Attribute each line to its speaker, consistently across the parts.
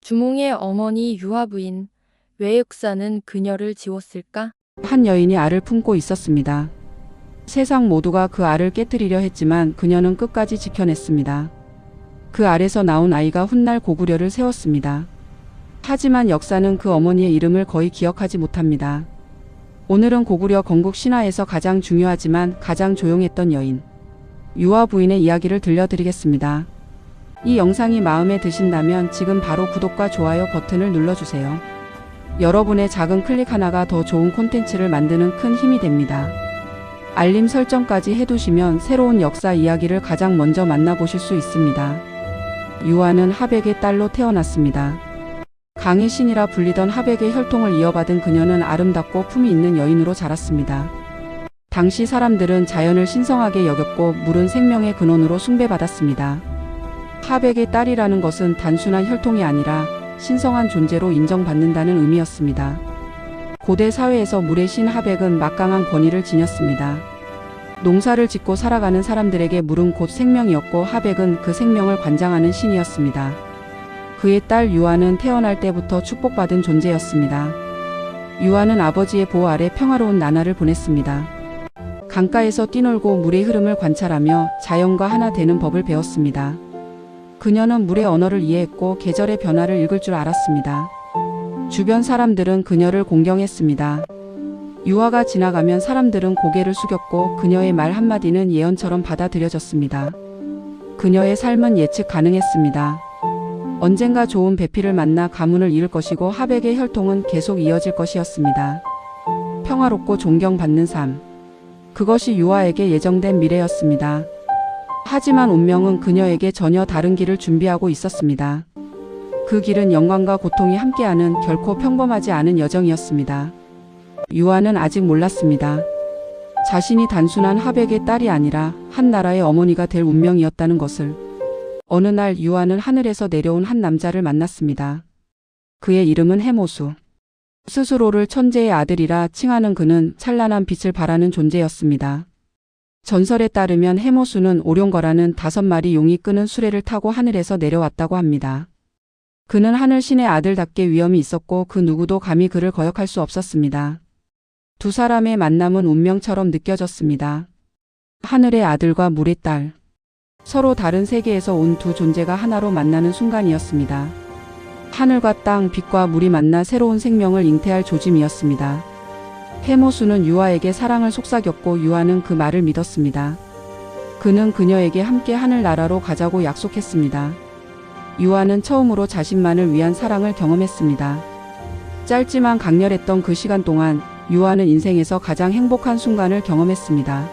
Speaker 1: 주몽의 어머니 유화 부인, 왜 역사는 그녀를 지웠을까?
Speaker 2: 한 여인이 알을 품고 있었습니다. 세상 모두가 그 알을 깨뜨리려 했지만 그녀는 끝까지 지켜냈습니다. 그 알에서 나온 아이가 훗날 고구려를 세웠습니다. 하지만 역사는 그 어머니의 이름을 거의 기억하지 못합니다. 오늘은 고구려 건국 신화에서 가장 중요하지만 가장 조용했던 여인, 유화 부인의 이야기를 들려드리겠습니다. 이 영상이 마음에 드신다면 지금 바로 구독과 좋아요 버튼을 눌러주세요. 여러분의 작은 클릭 하나가 더 좋은 콘텐츠를 만드는 큰 힘이 됩니다. 알림 설정까지 해두시면 새로운 역사 이야기를 가장 먼저 만나보실 수 있습니다. 유화는 하백의 딸로 태어났습니다. 강의 신이라 불리던 하백의 혈통을 이어받은 그녀는 아름답고 품이 있는 여인으로 자랐습니다. 당시 사람들은 자연을 신성하게 여겼고 물은 생명의 근원으로 숭배받았습니다. 하백의 딸이라는 것은 단순한 혈통이 아니라 신성한 존재로 인정받는다는 의미였습니다. 고대 사회에서 물의 신 하백은 막강한 권위를 지녔습니다. 농사를 짓고 살아가는 사람들에게 물은 곧 생명이었고 하백은 그 생명을 관장하는 신이었습니다. 그의 딸 유화는 태어날 때부터 축복받은 존재였습니다. 유화는 아버지의 보호 아래 평화로운 나날을 보냈습니다. 강가에서 뛰놀고 물의 흐름을 관찰하며 자연과 하나 되는 법을 배웠습니다. 그녀는 물의 언어를 이해했고 계절의 변화를 읽을 줄 알았습니다. 주변 사람들은 그녀를 공경했습니다. 유화가 지나가면 사람들은 고개를 숙였고 그녀의 말 한마디는 예언처럼 받아들여졌습니다. 그녀의 삶은 예측 가능했습니다. 언젠가 좋은 배필을 만나 가문을 이을 것이고 하백의 혈통은 계속 이어질 것이었습니다. 평화롭고 존경받는 삶. 그것이 유화에게 예정된 미래였습니다. 하지만 운명은 그녀에게 전혀 다른 길을 준비하고 있었습니다. 그 길은 영광과 고통이 함께하는 결코 평범하지 않은 여정이었습니다. 유화는 아직 몰랐습니다. 자신이 단순한 하백의 딸이 아니라 한 나라의 어머니가 될 운명이었다는 것을. 어느 날 유화는 하늘에서 내려온 한 남자를 만났습니다. 그의 이름은 해모수. 스스로를 천재의 아들이라 칭하는 그는 찬란한 빛을 발하는 존재였습니다. 전설에 따르면 해모수는 오룡거라는 5마리 용이 끄는 수레를 타고 하늘에서 내려왔다고 합니다. 그는 하늘신의 아들답게 위엄이 있었고 그 누구도 감히 그를 거역할 수 없었습니다. 두 사람의 만남은 운명처럼 느껴졌습니다. 하늘의 아들과 물의 딸. 서로 다른 세계에서 온 두 존재가 하나로 만나는 순간이었습니다. 하늘과 땅, 빛과 물이 만나 새로운 생명을 잉태할 조짐이었습니다. 해모수는 유화에게 사랑을 속삭였고 유화는 그 말을 믿었습니다. 그는 그녀에게 함께 하늘나라로 가자고 약속했습니다. 유화는 처음으로 자신만을 위한 사랑을 경험했습니다. 짧지만 강렬했던 그 시간 동안 유화는 인생에서 가장 행복한 순간을 경험했습니다.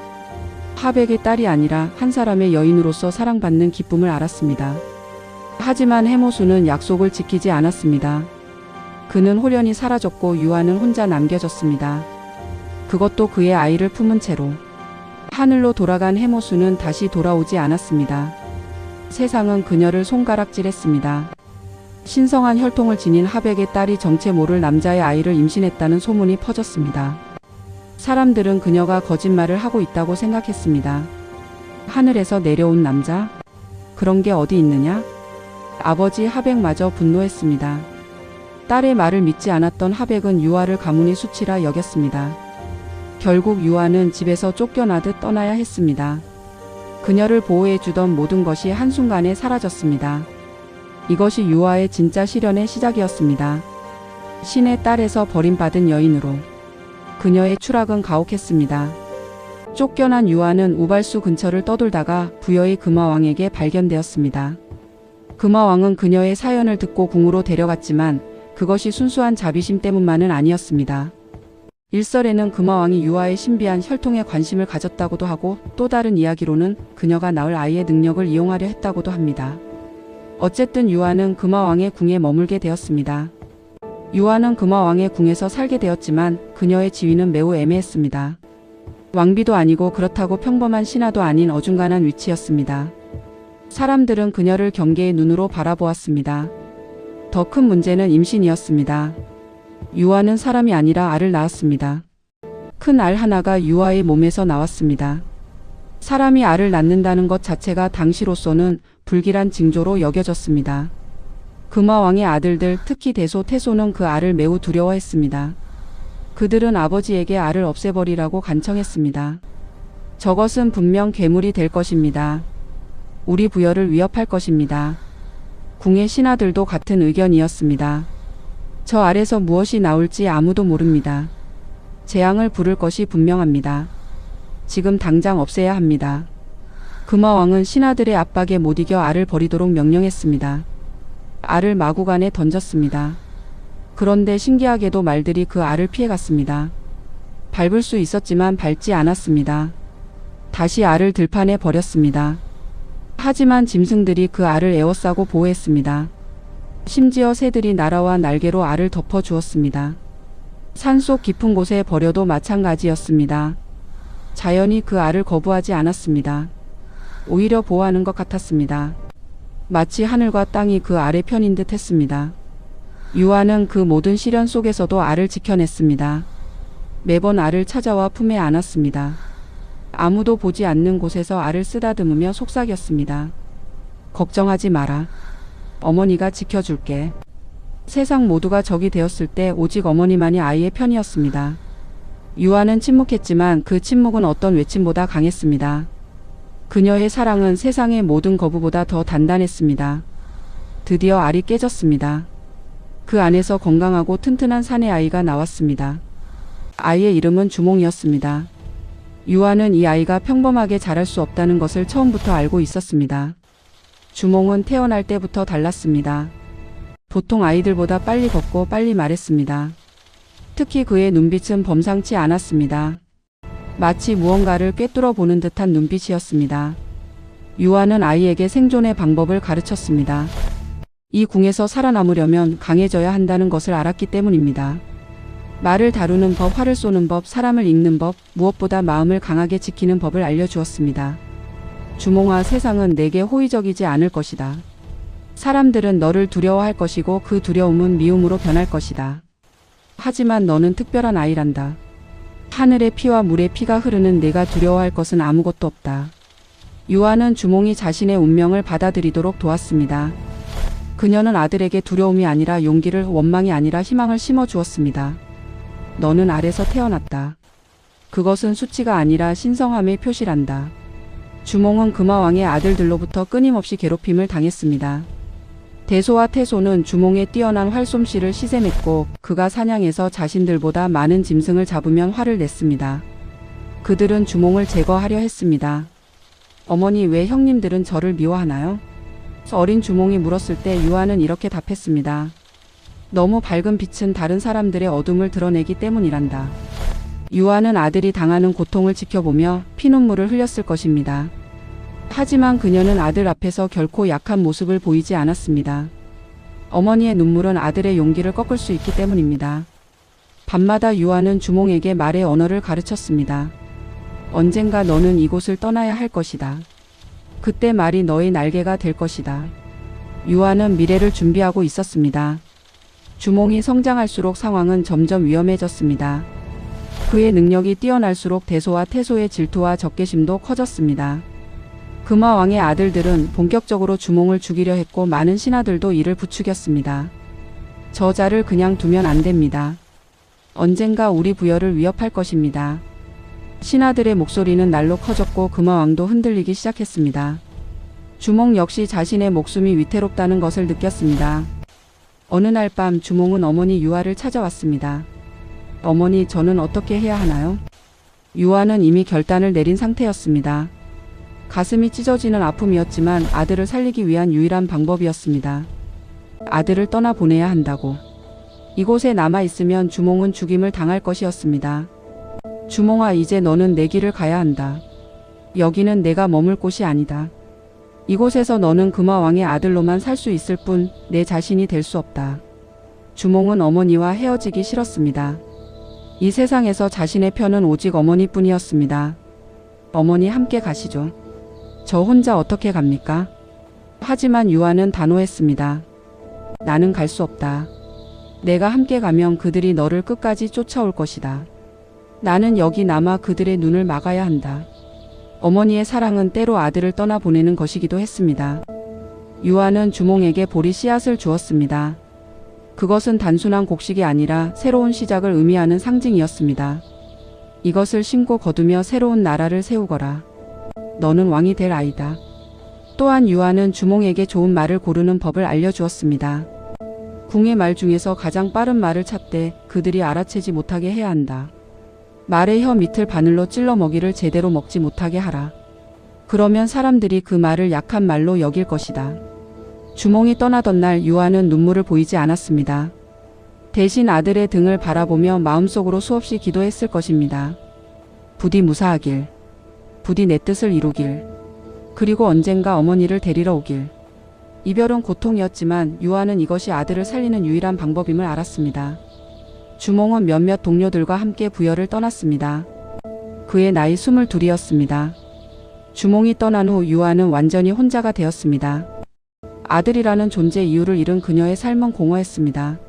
Speaker 2: 하백의 딸이 아니라 한 사람의 여인으로서 사랑받는 기쁨을 알았습니다. 하지만 해모수는 약속을 지키지 않았습니다. 그는 홀연히 사라졌고 유화는 혼자 남겨졌습니다. 그것도 그의 아이를 품은 채로. 하늘로 돌아간 해모수는 다시 돌아오지 않았습니다. 세상은 그녀를 손가락질했습니다. 신성한 혈통을 지닌 하백의 딸이 정체 모를 남자의 아이를 임신했다는 소문이 퍼졌습니다. 사람들은 그녀가 거짓말을 하고 있다고 생각했습니다. 하늘에서 내려온 남자? 그런 게 어디 있느냐? 아버지 하백마저 분노했습니다. 딸의 말을 믿지 않았던 하백은 유화를 가문의 수치라 여겼습니다. 결국 유화는 집에서 쫓겨나듯 떠나야 했습니다. 그녀를 보호해주던 모든 것이 한순간에 사라졌습니다. 이것이 유화의 진짜 시련의 시작이었습니다. 신의 딸에서 버림받은 여인으로. 그녀의 추락은 가혹했습니다. 쫓겨난 유화는 우발수 근처를 떠돌다가 부여의 금화왕에게 발견되었습니다. 금화왕은 그녀의 사연을 듣고 궁으로 데려갔지만 그것이 순수한 자비심 때문만은 아니었습니다. 일설에는 금화왕이 유화의 신비한 혈통에 관심을 가졌다고도 하고 또 다른 이야기로는 그녀가 낳을 아이의 능력을 이용하려 했다고도 합니다. 어쨌든 유화는 금화왕의 궁에 머물게 되었습니다. 유화는 금화왕의 궁에서 살게 되었지만 그녀의 지위는 매우 애매했습니다. 왕비도 아니고 그렇다고 평범한 신하도 아닌 어중간한 위치였습니다. 사람들은 그녀를 경계의 눈으로 바라보았습니다. 더 큰 문제는 임신이었습니다. 유화는 사람이 아니라 알을 낳았습니다. 큰 알 하나가 유화의 몸에서 나왔습니다. 사람이 알을 낳는다는 것 자체가 당시로서는 불길한 징조로 여겨졌습니다. 금화왕의 아들들, 특히 대소, 태소는 그 알을 매우 두려워했습니다. 그들은 아버지에게 알을 없애버리라고 간청했습니다. 저것은 분명 괴물이 될 것입니다. 우리 부여를 위협할 것입니다. 궁의 신하들도 같은 의견이었습니다. 저 알에서 무엇이 나올지 아무도 모릅니다. 재앙을 부를 것이 분명합니다. 지금 당장 없애야 합니다. 금화왕은 신하들의 압박에 못 이겨 알을 버리도록 명령했습니다. 알을 마구간에 던졌습니다. 그런데 신기하게도 말들이 그 알을 피해갔습니다. 밟을 수 있었지만 밟지 않았습니다. 다시 알을 들판에 버렸습니다. 하지만 짐승들이 그 알을 에워싸고 보호했습니다. 심지어 새들이 날아와 날개로 알을 덮어 주었습니다. 산속 깊은 곳에 버려도 마찬가지였습니다. 자연이 그 알을 거부하지 않았습니다. 오히려 보호하는 것 같았습니다. 마치 하늘과 땅이 그 알의 편인 듯 했습니다. 유아는 그 모든 시련 속에서도 알을 지켜냈습니다. 매번 알을 찾아와 품에 안았습니다. 아무도 보지 않는 곳에서 알을 쓰다듬으며 속삭였습니다. 걱정하지 마라. 어머니가 지켜줄게. 세상 모두가 적이 되었을 때 오직 어머니만이 아이의 편이었습니다. 유아는 침묵했지만 그 침묵은 어떤 외침보다 강했습니다. 그녀의 사랑은 세상의 모든 거부보다 더 단단했습니다. 드디어 알이 깨졌습니다. 그 안에서 건강하고 튼튼한 사내 아이가 나왔습니다. 아이의 이름은 주몽이었습니다. 유아는 이 아이가 평범하게 자랄 수 없다는 것을 처음부터 알고 있었습니다. 주몽은 태어날 때부터 달랐습니다. 보통 아이들보다 빨리 걷고 빨리 말했습니다. 특히 그의 눈빛은 범상치 않았습니다. 마치 무언가를 꿰뚫어 보는 듯한 눈빛이었습니다. 유아는 아이에게 생존의 방법을 가르쳤습니다. 이 궁에서 살아남으려면 강해져야 한다는 것을 알았기 때문입니다. 말을 다루는 법, 활을 쏘는 법, 사람을 읽는 법, 무엇보다 마음을 강하게 지키는 법을 알려주었습니다. 주몽아, 세상은 내게 호의적이지 않을 것이다. 사람들은 너를 두려워할 것이고 그 두려움은 미움으로 변할 것이다. 하지만 너는 특별한 아이란다. 하늘의 피와 물의 피가 흐르는 내가 두려워할 것은 아무것도 없다. 유아는 주몽이 자신의 운명을 받아들이도록 도왔습니다. 그녀는 아들에게 두려움이 아니라 용기를, 원망이 아니라 희망을 심어주었습니다. 너는 알에서 태어났다. 그것은 수치가 아니라 신성함의 표시란다. 주몽은 금화왕의 아들들로부터 끊임없이 괴롭힘을 당했습니다. 대소와 태소는 주몽의 뛰어난 활솜씨를 시샘했고 그가 사냥해서 자신들보다 많은 짐승을 잡으면 화를 냈습니다. 그들은 주몽을 제거하려 했습니다. 어머니, 왜 형님들은 저를 미워하나요? 어린 주몽이 물었을 때 유아는 이렇게 답했습니다. 너무 밝은 빛은 다른 사람들의 어둠을 드러내기 때문이란다. 유아는 아들이 당하는 고통을 지켜보며 피눈물을 흘렸을 것입니다. 하지만 그녀는 아들 앞에서 결코 약한 모습을 보이지 않았습니다. 어머니의 눈물은 아들의 용기를 꺾을 수 있기 때문입니다. 밤마다 유아는 주몽에게 말의 언어를 가르쳤습니다. 언젠가 너는 이곳을 떠나야 할 것이다. 그때 말이 너의 날개가 될 것이다. 유아는 미래를 준비하고 있었습니다. 주몽이 성장할수록 상황은 점점 위험해졌습니다. 그의 능력이 뛰어날수록 대소와 태소의 질투와 적개심도 커졌습니다. 금화왕의 아들들은 본격적으로 주몽을 죽이려 했고 많은 신하들도 이를 부추겼습니다. 저자를 그냥 두면 안 됩니다. 언젠가 우리 부여를 위협할 것입니다. 신하들의 목소리는 날로 커졌고 금화왕도 흔들리기 시작했습니다. 주몽 역시 자신의 목숨이 위태롭다는 것을 느꼈습니다. 어느 날 밤 주몽은 어머니 유아를 찾아왔습니다. 어머니, 저는 어떻게 해야 하나요? 유아는 이미 결단을 내린 상태였습니다. 가슴이 찢어지는 아픔이었지만 아들을 살리기 위한 유일한 방법이었습니다. 아들을 떠나보내야 한다고. 이곳에 남아있으면 주몽은 죽임을 당할 것이었습니다. 주몽아, 이제 너는 내 길을 가야 한다. 여기는 내가 머물 곳이 아니다. 이곳에서 너는 금화왕의 아들로만 살 수 있을 뿐 내 자신이 될 수 없다. 주몽은 어머니와 헤어지기 싫었습니다. 이 세상에서 자신의 편은 오직 어머니뿐이었습니다. 어머니, 함께 가시죠. 저 혼자 어떻게 갑니까? 하지만 유아는 단호했습니다. 나는 갈 수 없다. 내가 함께 가면 그들이 너를 끝까지 쫓아올 것이다. 나는 여기 남아 그들의 눈을 막아야 한다. 어머니의 사랑은 때로 아들을 떠나보내는 것이기도 했습니다. 유아는 주몽에게 보리 씨앗을 주었습니다. 그것은 단순한 곡식이 아니라 새로운 시작을 의미하는 상징이었습니다. 이것을 심고 거두며 새로운 나라를 세우거라. 너는 왕이 될 아이다. 또한 유아는 주몽에게 좋은 말을 고르는 법을 알려주었습니다. 궁의 말 중에서 가장 빠른 말을 찾되 그들이 알아채지 못하게 해야 한다. 말의 혀 밑을 바늘로 찔러 먹이를 제대로 먹지 못하게 하라. 그러면 사람들이 그 말을 약한 말로 여길 것이다. 주몽이 떠나던 날 유아는 눈물을 보이지 않았습니다. 대신 아들의 등을 바라보며 마음속으로 수없이 기도했을 것입니다. 부디 무사하길. 부디 내 뜻을 이루길. 그리고 언젠가 어머니를 데리러 오길. 이별은 고통이었지만 유아는 이것이 아들을 살리는 유일한 방법임을 알았습니다. 주몽은 몇몇 동료들과 함께 부여를 떠났습니다. 그의 나이 22이었습니다. 주몽이 떠난 후 유아는 완전히 혼자가 되었습니다. 아들이라는 존재 이유를 잃은 그녀의 삶은 공허했습니다.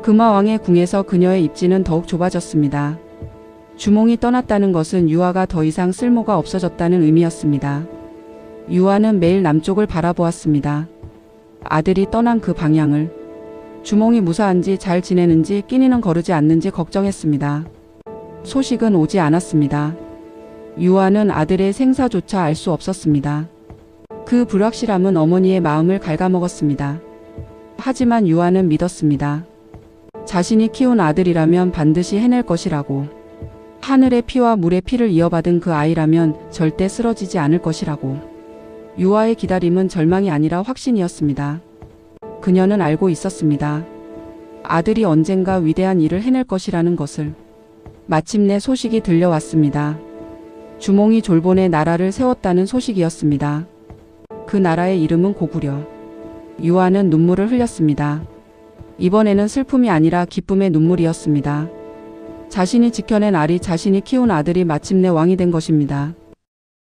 Speaker 2: 금화왕의 궁에서 그녀의 입지는 더욱 좁아졌습니다. 주몽이 떠났다는 것은 유아가 더 이상 쓸모가 없어졌다는 의미였습니다. 유아는 매일 남쪽을 바라보았습니다. 아들이 떠난 그 방향을. 주몽이 무사한지 잘 지내는지 끼니는 거르지 않는지 걱정했습니다. 소식은 오지 않았습니다. 유아는 아들의 생사조차 알 수 없었습니다. 그 불확실함은 어머니의 마음을 갉아먹었습니다. 하지만 유아는 믿었습니다. 자신이 키운 아들이라면 반드시 해낼 것이라고. 하늘의 피와 물의 피를 이어받은 그 아이라면 절대 쓰러지지 않을 것이라고. 유아의 기다림은 절망이 아니라 확신이었습니다. 그녀는 알고 있었습니다. 아들이 언젠가 위대한 일을 해낼 것이라는 것을. 마침내 소식이 들려왔습니다. 주몽이 졸본의 나라를 세웠다는 소식이었습니다. 그 나라의 이름은 고구려. 유아는 눈물을 흘렸습니다. 이번에는 슬픔이 아니라 기쁨의 눈물이었습니다. 자신이 지켜낸 알이 자신이 키운 아들이 마침내 왕이 된 것입니다.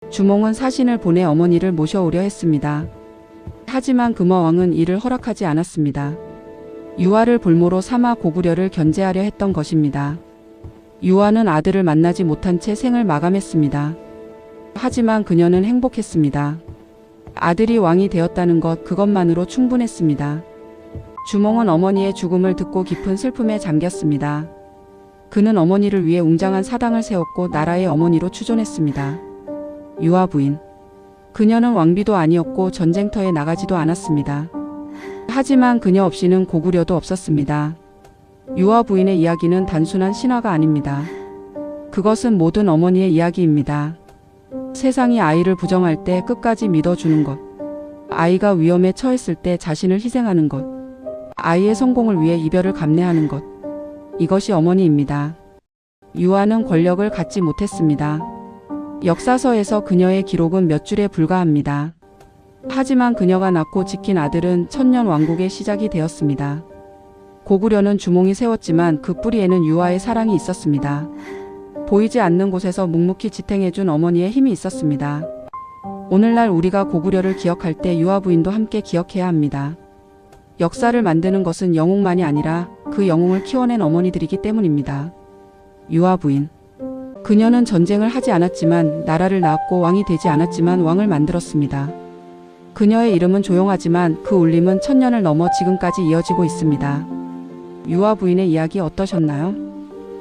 Speaker 2: 주몽은 사신을 보내 어머니를 모셔오려 했습니다. 하지만 금화왕은 이를 허락하지 않았습니다. 유아를 볼모로 삼아 고구려를 견제하려 했던 것입니다. 유아는 아들을 만나지 못한 채 생을 마감했습니다. 하지만 그녀는 행복했습니다. 아들이 왕이 되었다는 것 그것만으로 충분했습니다. 주몽은 어머니의 죽음을 듣고 깊은 슬픔에 잠겼습니다. 그는 어머니를 위해 웅장한 사당을 세웠고 나라의 어머니로 추존했습니다. 유아 부인. 그녀는 왕비도 아니었고 전쟁터에 나가지도 않았습니다. 하지만 그녀 없이는 고구려도 없었습니다. 유아 부인의 이야기는 단순한 신화가 아닙니다. 그것은 모든 어머니의 이야기입니다. 세상이 아이를 부정할 때 끝까지 믿어주는 것. 아이가 위험에 처했을 때 자신을 희생하는 것. 아이의 성공을 위해 이별을 감내하는 것. 이것이 어머니입니다. 유아는 권력을 갖지 못했습니다. 역사서에서 그녀의 기록은 몇 줄에 불과합니다. 하지만 그녀가 낳고 지킨 아들은 천년 왕국의 시작이 되었습니다. 고구려는 주몽이 세웠지만 그 뿌리에는 유아의 사랑이 있었습니다. 보이지 않는 곳에서 묵묵히 지탱해준 어머니의 힘이 있었습니다. 오늘날 우리가 고구려를 기억할 때 유아 부인도 함께 기억해야 합니다. 역사를 만드는 것은 영웅만이 아니라 그 영웅을 키워낸 어머니들이기 때문입니다. 유아 부인. 그녀는 전쟁을 하지 않았지만 나라를 낳았고 왕이 되지 않았지만 왕을 만들었습니다. 그녀의 이름은 조용하지만 그 울림은 천년을 넘어 지금까지 이어지고 있습니다. 유아 부인의 이야기 어떠셨나요?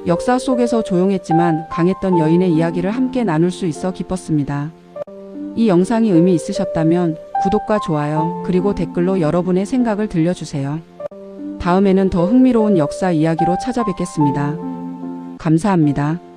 Speaker 2: 역사 속에서 조용했지만 강했던 여인의 이야기를 함께 나눌 수 있어 기뻤습니다. 이 영상이 의미 있으셨다면 구독과 좋아요 그리고 댓글로 여러분의 생각을 들려주세요. 다음에는 더 흥미로운 역사 이야기로 찾아뵙겠습니다. 감사합니다.